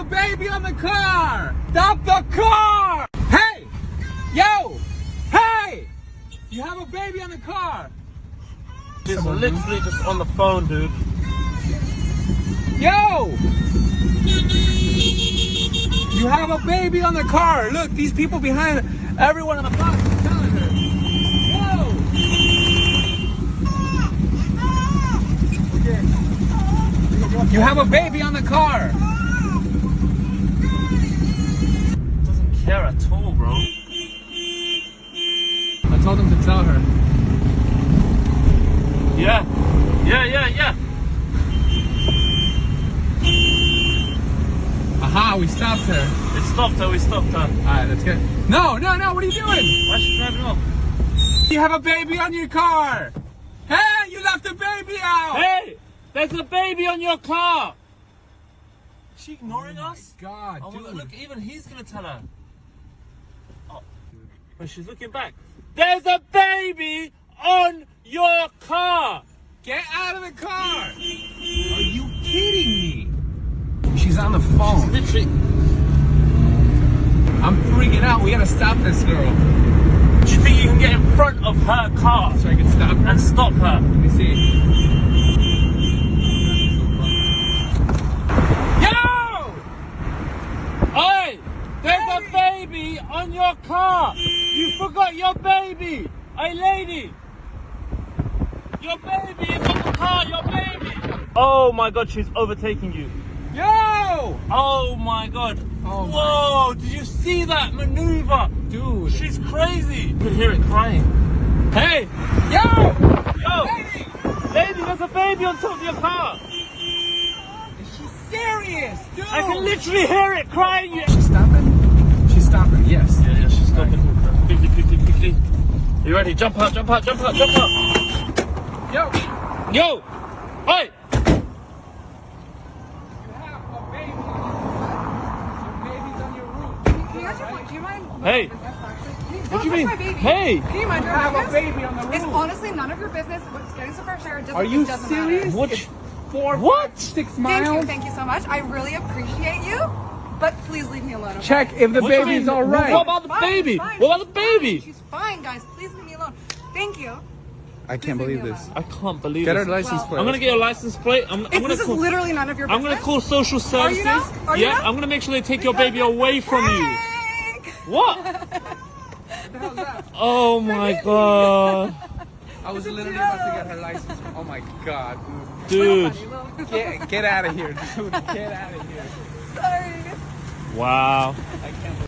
baby on the car! Stop the car! Hey! Yo! Hey! You have a baby on the car! He's literally just on the phone, dude. Yo! You have a baby on the car! Look, these people behind everyone on the bus is telling her. Yo! You have a baby on the car! Doesn't care at all, bro. I told him to tell her. Yeah. Aha, we stopped her. We stopped her. Alright, that's good. No, what are you doing? Why is she driving off? You have a baby on your car! Hey, you left the baby out! Hey! There's a baby on your car! Is she ignoring us? God, Oh, dude. look, even he's gonna tell her. Oh, but she's looking back. There's a baby on your car! Get out of the car! Are you kidding me? She's on the phone. Literally. I'm freaking out. We gotta stop this girl. Do you think you can get in front of her car So I can stop her? and stop her? Let me see. Yo! Hey! There's a baby on your car! You forgot your baby! Hey, lady! Your baby is on the car, your baby! Oh my god, she's overtaking you. Yo! Oh my god. Oh my. Whoa, did you see that maneuver? Dude. She's crazy. You can hear it crying. Hey! Yo! Yo! Lady! Lady, there's a baby on top of your car! Is she serious? Dude! I can literally hear it crying! She's stopping? She's stopping, yes. Yeah, she's stopping. Quickly. You ready? Jump out! Yo! Yo! Hey! You have a baby on your baby's on your roof. Do you mind? Hey. What do you mean? My baby. Hey. Can you mind You your have a business? baby on the roof. It's honestly none of your business. What's getting so fresh air? Are you it doesn't serious? Matter. What? It's 4, What? 5, 6 Thank miles. you so much. I really appreciate you, but please leave me alone. Okay? Check if the What do you baby's mean? all right. What about the Fine, baby? fine, What about the she's baby? fine. She's fine, guys. Please leave me alone. Thank you. I can't Please leave believe me this. alone. I can't believe Get her this. license Well, plate. I'm gonna get your license plate. I'm If gonna this is call. literally none of your I'm business. gonna call social services. now? Are you Yeah, now? I'm gonna make sure they take your baby away from you. Hank! What? Oh my god, I was literally about to get her license. Oh my god, dude. dude. Get out of here, dude. Get out of here. Sorry. Wow. I can't